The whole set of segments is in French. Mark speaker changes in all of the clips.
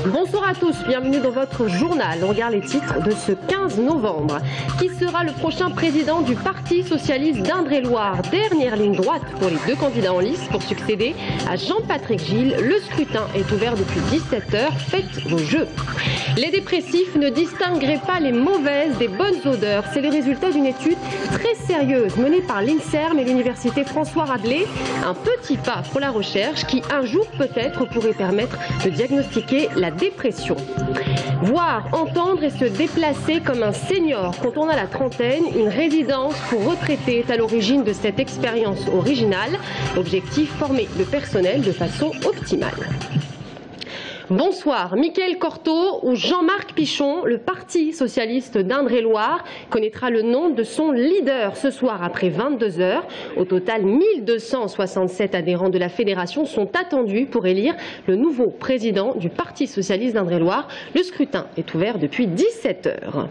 Speaker 1: Bonsoir à tous, bienvenue dans votre journal. On regarde les titres de ce 15 novembre. Qui sera le prochain président du Parti Socialiste d'Indre-et-Loire? Dernière ligne droite pour les deux candidats en lice pour succéder à Jean-Patrick Gilles. Le scrutin est ouvert depuis 17 h. Faites vos jeux. Les dépressifs ne distingueraient pas les mauvaises des bonnes odeurs. C'est le résultat d'une étude très sérieuse menée par l'INSERM et l'université François Rabelais. Un petit pas pour la recherche qui, un jour peut-être, pourrait permettre de diagnostiquer la dépression. Voir, entendre et se déplacer comme un senior quand on a la trentaine, une résidence pour retraités est à l'origine de cette expérience originale. Objectif, former le personnel de façon optimale. Bonsoir, Mickaël Cortot ou Jean-Marc Pichon, le Parti Socialiste d'Indre-et-Loire connaîtra le nom de son leader ce soir après 22 h. Au total, 1267 adhérents de la fédération sont attendus pour élire le nouveau président du Parti Socialiste d'Indre-et-Loire. Le scrutin est ouvert depuis 17 h.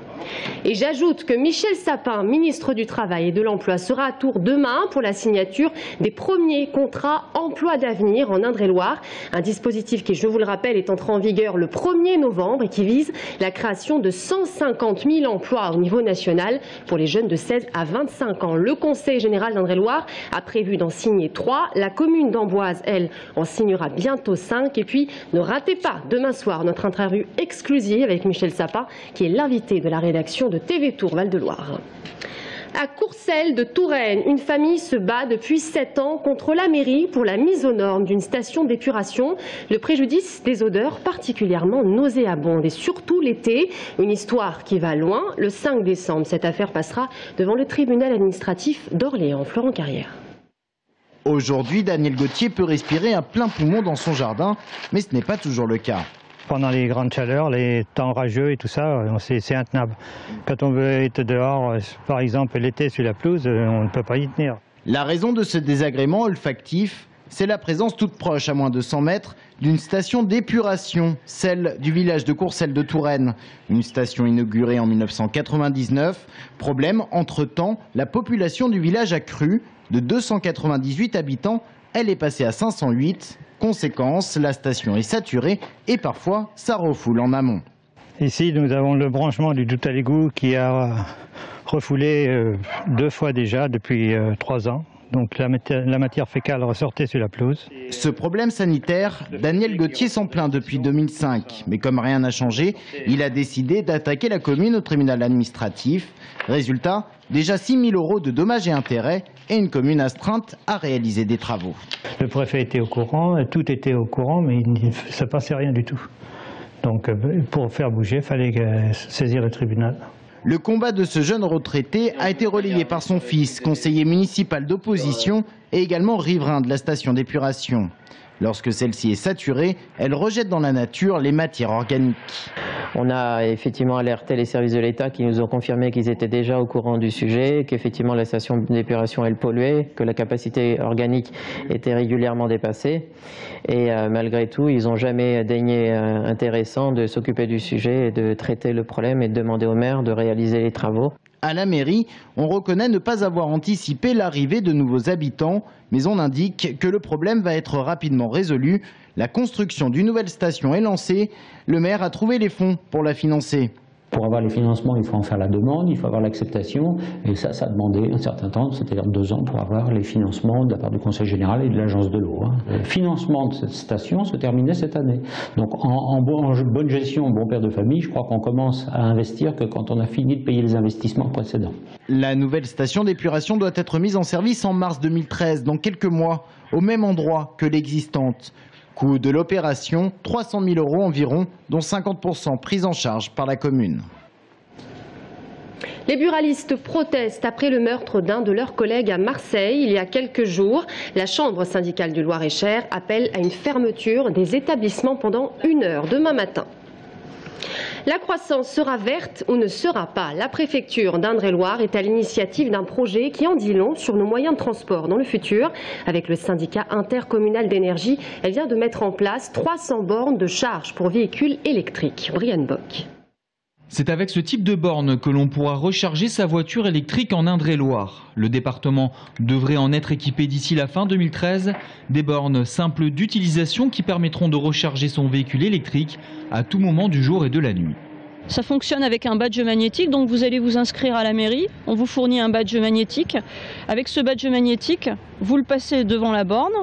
Speaker 1: Et j'ajoute que Michel Sapin, ministre du Travail et de l'Emploi, sera à Tours demain pour la signature des premiers contrats emploi d'avenir en Indre-et-Loire. Un dispositif qui, je vous le rappelle, est entré en vigueur le 1er novembre et qui vise la création de 150 000 emplois au niveau national pour les jeunes de 16 à 25 ans. Le Conseil général d'Indre-et-Loire a prévu d'en signer 3. La commune d'Amboise, elle, en signera bientôt 5. Et puis, ne ratez pas demain soir notre interview exclusive avec Michel Sapin, qui est l'invité de la rédaction de TV Tours Val-de-Loire. À Courcelles de Touraine, une famille se bat depuis 7 ans contre la mairie pour la mise aux normes d'une station d'épuration. Le préjudice des odeurs particulièrement nauséabondes et surtout l'été. Une histoire qui va loin. Le 5 décembre, cette affaire passera devant le tribunal administratif d'Orléans. Florent Carrière.
Speaker 2: Aujourd'hui, Daniel Gauthier peut respirer à plein poumon dans son jardin, mais ce n'est pas toujours le cas.
Speaker 3: Pendant les grandes chaleurs, les temps rageux et tout ça, c'est intenable. Quand on veut être dehors, par exemple l'été sur la pelouse, on ne peut pas y tenir.
Speaker 2: La raison de ce désagrément olfactif, c'est la présence toute proche, à moins de 100 mètres, d'une station d'épuration, celle du village de Courcelles de Touraine. Une station inaugurée en 1999. Problème, entre-temps, la population du village a cru. De 298 habitants, elle est passée à 508. Conséquence, la station est saturée et parfois ça refoule en amont.
Speaker 3: Ici, nous avons le branchement du doute à l'égout qui a refoulé 2 fois déjà depuis 3 ans. Donc la matière fécale ressortait sur la pelouse.
Speaker 2: Ce problème sanitaire, Daniel Gauthier s'en plaint depuis 2005. Mais comme rien n'a changé, il a décidé d'attaquer la commune au tribunal administratif. Résultat, déjà 6 000 € de dommages et intérêts et une commune astreinte à réaliser des travaux.
Speaker 3: Le préfet était au courant, tout était au courant, mais ça ne passait rien du tout. Donc pour faire bouger, il fallait saisir le tribunal.
Speaker 2: Le combat de ce jeune retraité a été relayé par son fils, conseiller municipal d'opposition et également riverain de la station d'épuration. Lorsque celle-ci est saturée, elle rejette dans la nature les matières organiques.
Speaker 4: On a effectivement alerté les services de l'État qui nous ont confirmé qu'ils étaient déjà au courant du sujet, qu'effectivement la station d'épuration elle polluait, que la capacité organique était régulièrement dépassée. Et malgré tout, ils n'ont jamais daigné intéressant de s'occuper du sujet et de traiter le problème et de demander au maire de réaliser les travaux.
Speaker 2: À la mairie, on reconnaît ne pas avoir anticipé l'arrivée de nouveaux habitants, mais on indique que le problème va être rapidement résolu. La construction d'une nouvelle station est lancée. Le maire a trouvé les fonds pour la financer.
Speaker 5: Pour avoir les financements, il faut en faire la demande, il faut avoir l'acceptation. Et ça a demandé un certain temps, c'est-à-dire 2 ans, pour avoir les financements de la part du Conseil général et de l'Agence de l'eau. Le financement de cette station se terminait cette année. Donc en bonne gestion, bon père de famille, je crois qu'on commence à investir que quand on a fini de payer les investissements précédents.
Speaker 2: La nouvelle station d'épuration doit être mise en service en mars 2013, dans quelques mois, au même endroit que l'existante. Coût de l'opération, 300 000 € environ, dont 50% pris en charge par la commune.
Speaker 1: Les buralistes protestent après le meurtre d'un de leurs collègues à Marseille il y a quelques jours. La chambre syndicale du Loir-et-Cher appelle à une fermeture des établissements pendant 1 heure demain matin. La croissance sera verte ou ne sera pas. La préfecture d'Indre-et-Loire est à l'initiative d'un projet qui en dit long sur nos moyens de transport dans le futur. Avec le syndicat intercommunal d'énergie, elle vient de mettre en place 300 bornes de charge pour véhicules électriques. Brian Bock.
Speaker 6: C'est avec ce type de borne que l'on pourra recharger sa voiture électrique en Indre-et-Loire. Le département devrait en être équipé d'ici la fin 2013. Des bornes simples d'utilisation qui permettront de recharger son véhicule électrique à tout moment du jour et de la nuit.
Speaker 7: Ça fonctionne avec un badge magnétique, donc vous allez vous inscrire à la mairie, on vous fournit un badge magnétique. Avec ce badge magnétique, vous le passez devant la borne,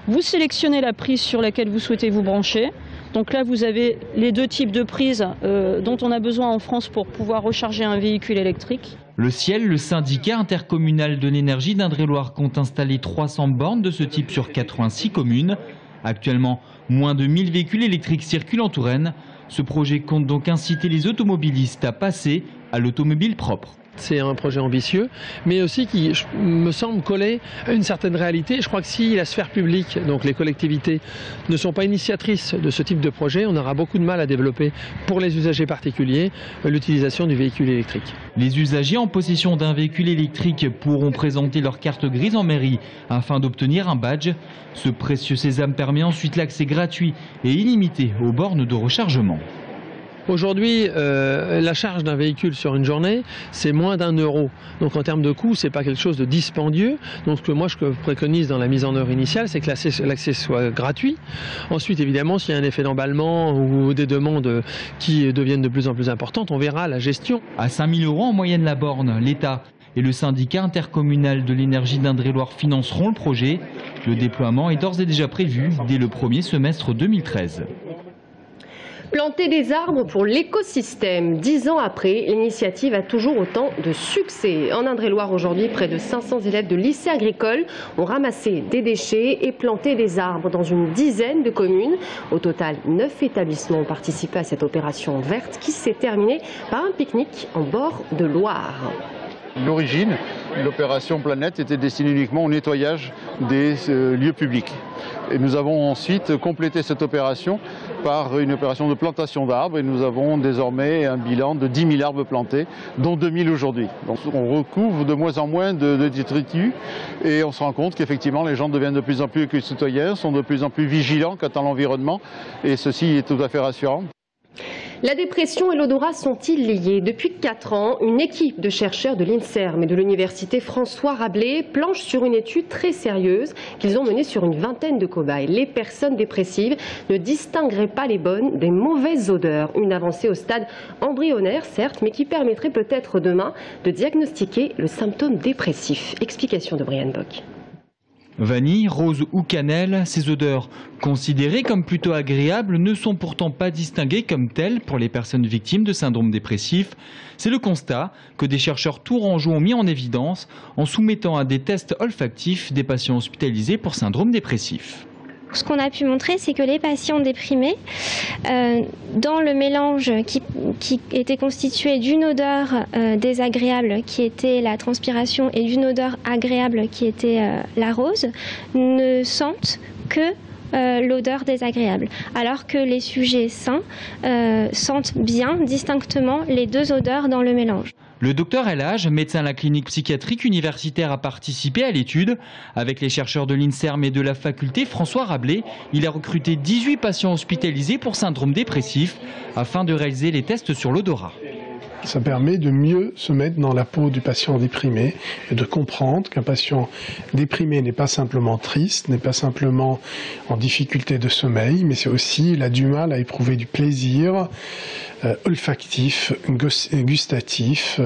Speaker 7: vous sélectionnez la prise sur laquelle vous souhaitez vous brancher. Donc là, vous avez les deux types de prises dont on a besoin en France pour pouvoir recharger un véhicule électrique.
Speaker 6: Le Ciel, le syndicat intercommunal de l'énergie d'Indre-et-Loire, compte installer 300 bornes de ce type sur 86 communes. Actuellement, moins de 1000 véhicules électriques circulent en Touraine. Ce projet compte donc inciter les automobilistes à passer à l'automobile propre.
Speaker 8: C'est un projet ambitieux, mais aussi qui me semble coller à une certaine réalité. Je crois que si la sphère publique, donc les collectivités, ne sont pas initiatrices de ce type de projet, on aura beaucoup de mal à développer pour les usagers particuliers l'utilisation du véhicule électrique.
Speaker 6: Les usagers en possession d'un véhicule électrique pourront présenter leur carte grise en mairie afin d'obtenir un badge. Ce précieux sésame permet ensuite l'accès gratuit et illimité aux bornes de rechargement.
Speaker 8: Aujourd'hui, la charge d'un véhicule sur une journée, c'est moins d'1 euro. Donc en termes de coût, c'est pas quelque chose de dispendieux. Donc ce que moi je préconise dans la mise en œuvre initiale, c'est que l'accès soit gratuit. Ensuite, évidemment, s'il y a un effet d'emballement ou des demandes qui deviennent de plus en plus importantes, on verra la gestion.
Speaker 6: À 5 000 € en moyenne la borne, l'État et le syndicat intercommunal de l'énergie d'Indre-et-Loire financeront le projet. Le déploiement est d'ores et déjà prévu dès le premier semestre 2013.
Speaker 1: Planter des arbres pour l'écosystème. 10 ans après, l'initiative a toujours autant de succès. En Indre-et-Loire aujourd'hui, près de 500 élèves de lycées agricoles ont ramassé des déchets et planté des arbres dans une dizaine de communes. Au total, 9 établissements ont participé à cette opération verte qui s'est terminée par un pique-nique en bord de Loire.
Speaker 9: L'origine, l'opération Planète était destinée uniquement au nettoyage des lieux publics. Et nous avons ensuite complété cette opération par une opération de plantation d'arbres et nous avons désormais un bilan de 10 000 arbres plantés, dont 2 000 aujourd'hui. Donc on recouvre de moins en moins de détritus et on se rend compte qu'effectivement les gens deviennent de plus en plus citoyens, sont de plus en plus vigilants quant à l'environnement et ceci est tout à fait rassurant.
Speaker 1: La dépression et l'odorat sont-ils liés? Depuis 4 ans, une équipe de chercheurs de l'INSERM et de l'université François Rabelais planche sur une étude très sérieuse qu'ils ont menée sur une vingtaine de cobayes. Les personnes dépressives ne distingueraient pas les bonnes des mauvaises odeurs. Une avancée au stade embryonnaire, certes, mais qui permettrait peut-être demain de diagnostiquer le symptôme dépressif. Explication de Brian Bock.
Speaker 6: Vanille, rose ou cannelle, ces odeurs considérées comme plutôt agréables ne sont pourtant pas distinguées comme telles pour les personnes victimes de syndrome dépressif. C'est le constat que des chercheurs tourangeaux ont mis en évidence en soumettant à des tests olfactifs des patients hospitalisés pour syndrome dépressif.
Speaker 10: Ce qu'on a pu montrer, c'est que les patients déprimés, dans le mélange qui était constitué d'une odeur désagréable qui était la transpiration et d'une odeur agréable qui était la rose, ne sentent que l'odeur désagréable, alors que les sujets sains sentent bien distinctement les deux odeurs dans le mélange.
Speaker 6: Le docteur Elhaj, médecin à la clinique psychiatrique universitaire, a participé à l'étude. Avec les chercheurs de l'INSERM et de la faculté François Rabelais, il a recruté 18 patients hospitalisés pour syndrome dépressif afin de réaliser les tests sur l'odorat.
Speaker 11: Ça permet de mieux se mettre dans la peau du patient déprimé et de comprendre qu'un patient déprimé n'est pas simplement triste, n'est pas simplement en difficulté de sommeil, mais c'est aussi, il a du mal à éprouver du plaisir olfactif, gustatif,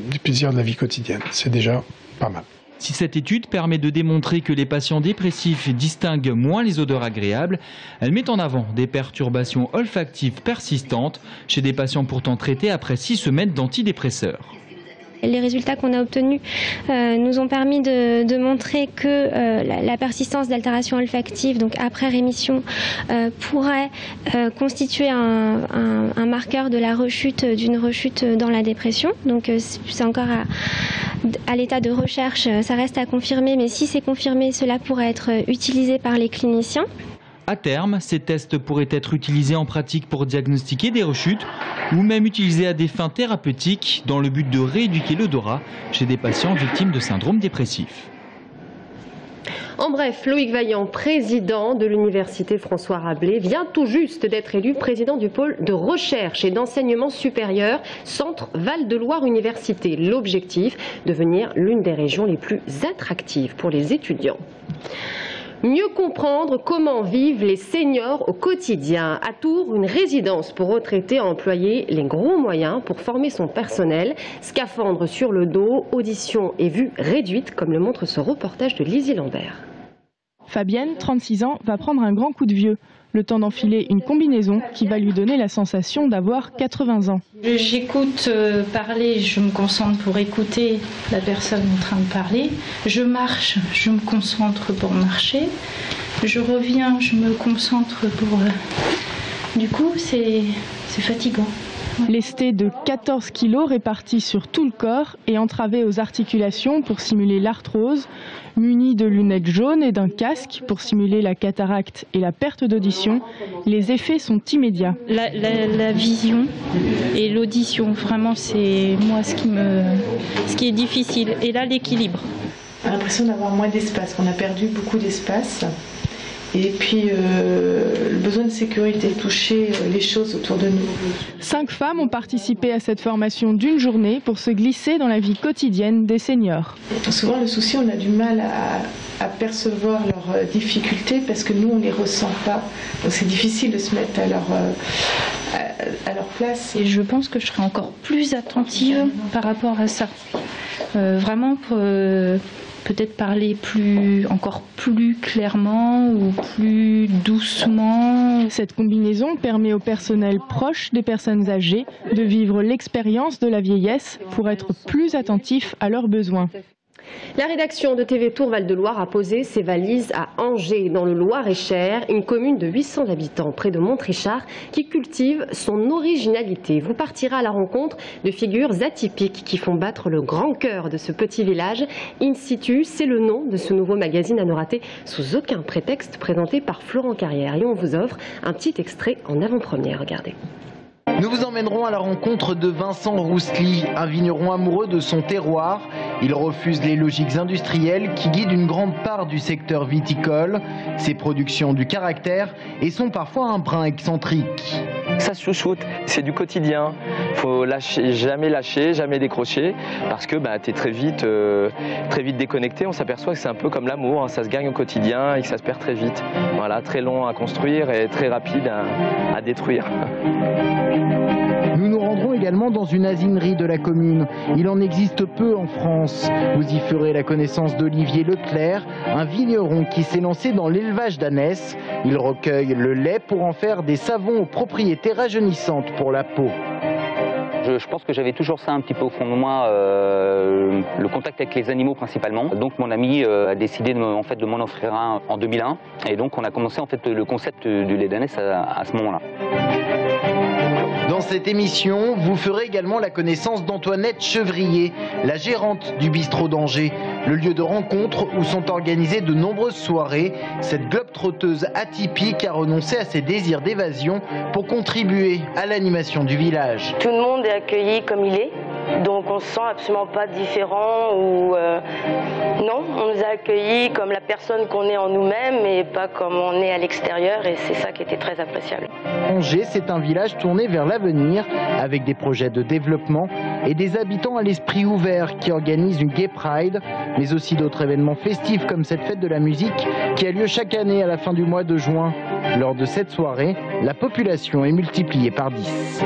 Speaker 11: du plaisir de la vie quotidienne. C'est déjà pas mal.
Speaker 6: Si cette étude permet de démontrer que les patients dépressifs distinguent moins les odeurs agréables, elle met en avant des perturbations olfactives persistantes chez des patients pourtant traités après 6 semaines d'antidépresseurs.
Speaker 10: Les résultats qu'on a obtenus nous ont permis de montrer que la persistance d'altérations olfactives, donc après rémission, pourrait constituer un marqueur de la rechute, d'une rechute dans la dépression. Donc c'est encore à l'état de recherche, ça reste à confirmer, mais si c'est confirmé, cela pourrait être utilisé par les cliniciens.
Speaker 6: À terme, ces tests pourraient être utilisés en pratique pour diagnostiquer des rechutes ou même utilisés à des fins thérapeutiques dans le but de rééduquer l'odorat chez des patients victimes de syndrome dépressif.
Speaker 1: En bref, Loïc Vaillant, président de l'université François Rabelais, vient tout juste d'être élu président du pôle de recherche et d'enseignement supérieur Centre Val-de-Loire Université. L'objectif, devenir l'une des régions les plus attractives pour les étudiants. Mieux comprendre comment vivent les seniors au quotidien. À Tours, une résidence pour retraités a employé les gros moyens pour former son personnel. Scaphandre sur le dos, audition et vue réduite, comme le montre ce reportage de Lizzie Lambert.
Speaker 12: Fabienne, 36 ans, va prendre un grand coup de vieux. Le temps d'enfiler une combinaison qui va lui donner la sensation d'avoir 80 ans.
Speaker 13: J'écoute parler, je me concentre pour écouter la personne en train de parler. Je marche, je me concentre pour marcher. Je reviens, je me concentre pour... Du coup, c'est fatigant.
Speaker 12: Lesté de 14 kg répartis sur tout le corps et entravé aux articulations pour simuler l'arthrose, muni de lunettes jaunes et d'un casque pour simuler la cataracte et la perte d'audition, les effets sont immédiats.
Speaker 13: La vision et l'audition, vraiment c'est moi ce qui est difficile. Et là l'équilibre.
Speaker 14: On a l'impression d'avoir moins d'espace, qu'on a perdu beaucoup d'espace. Et puis le besoin de sécurité, toucher les choses autour de nous.
Speaker 12: 5 femmes ont participé à cette formation d'une journée pour se glisser dans la vie quotidienne des seniors.
Speaker 14: Souvent le souci, on a du mal à percevoir leurs difficultés parce que nous on ne les ressent pas. Donc c'est difficile de se mettre à leur place.
Speaker 13: Et je pense que je serai encore plus attentive par rapport à ça. Vraiment pour... peut-être parler encore plus clairement ou plus doucement.
Speaker 12: Cette combinaison permet au personnel proche des personnes âgées de vivre l'expérience de la vieillesse pour être plus attentif à leurs besoins.
Speaker 1: La rédaction de TV Tours Val-de-Loire a posé ses valises à Angers, dans le Loir-et-Cher, une commune de 800 habitants près de Montrichard qui cultive son originalité. Vous partirez à la rencontre de figures atypiques qui font battre le grand cœur de ce petit village. In situ, c'est le nom de ce nouveau magazine à ne rater sous aucun prétexte, présenté par Florent Carrière. Et on vous offre un petit extrait en avant-première. Regardez.
Speaker 2: Nous vous emmènerons à la rencontre de Vincent Roussely, un vigneron amoureux de son terroir. Il refuse les logiques industrielles qui guident une grande part du secteur viticole. Ses productions ont du caractère et sont parfois un brin excentrique.
Speaker 15: Ça se chouchoute, c'est du quotidien. Il faut jamais lâcher, jamais décrocher, parce que tu es très vite déconnecté. On s'aperçoit que c'est un peu comme l'amour, hein. Ça se gagne au quotidien et que ça se perd très vite. Voilà, très long à construire et très rapide à détruire.
Speaker 2: Nous nous rendrons également dans une asinerie de la commune. Il en existe peu en France. Vous y ferez la connaissance d'Olivier Leclerc, un vigneron qui s'est lancé dans l'élevage d'ânesse. Il recueille le lait pour en faire des savons aux propriétés rajeunissantes pour la peau.
Speaker 16: Je pense que j'avais toujours ça un petit peu au fond de moi, le contact avec les animaux principalement. Donc mon ami a décidé de m'en offrir un en 2001. Et donc on a commencé le concept du lait d'ânesse à ce moment-là.
Speaker 2: Dans cette émission, vous ferez également la connaissance d'Antoinette Chevrier, la gérante du bistrot d'Angers, le lieu de rencontre où sont organisées de nombreuses soirées. Cette globe-trotteuse atypique a renoncé à ses désirs d'évasion pour contribuer à l'animation du village.
Speaker 17: Tout le monde est accueilli comme il est, donc on se sent absolument pas différent ou non, on nous a accueillis comme la personne qu'on est en nous-mêmes et pas comme on est à l'extérieur, et c'est ça qui était très appréciable.
Speaker 2: Angers, c'est un village tourné vers l'avenir, avec des projets de développement et des habitants à l'esprit ouvert qui organisent une Gay Pride, mais aussi d'autres événements festifs comme cette fête de la musique qui a lieu chaque année à la fin du mois de juin. Lors de cette soirée, la population est multipliée par 10.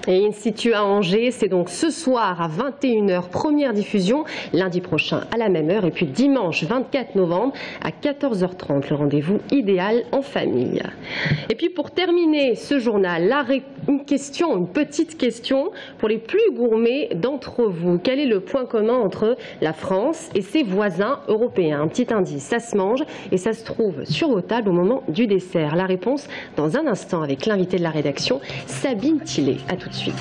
Speaker 1: Et in situ à Angers, c'est donc ce soir à 21h, première diffusion, lundi prochain à la même heure, et puis dimanche 24 novembre à 14h30, le rendez-vous idéal en famille. Et puis pour terminer ce journal, une petite question pour les plus gourmets d'entre vous. Quel est le point commun entre la France et ses voisins européens? Un petit indice, ça se mange et ça se trouve sur vos tables au moment du dessert. La réponse dans un instant avec l'invité de la rédaction, Sabine Tillet. À tout de suite.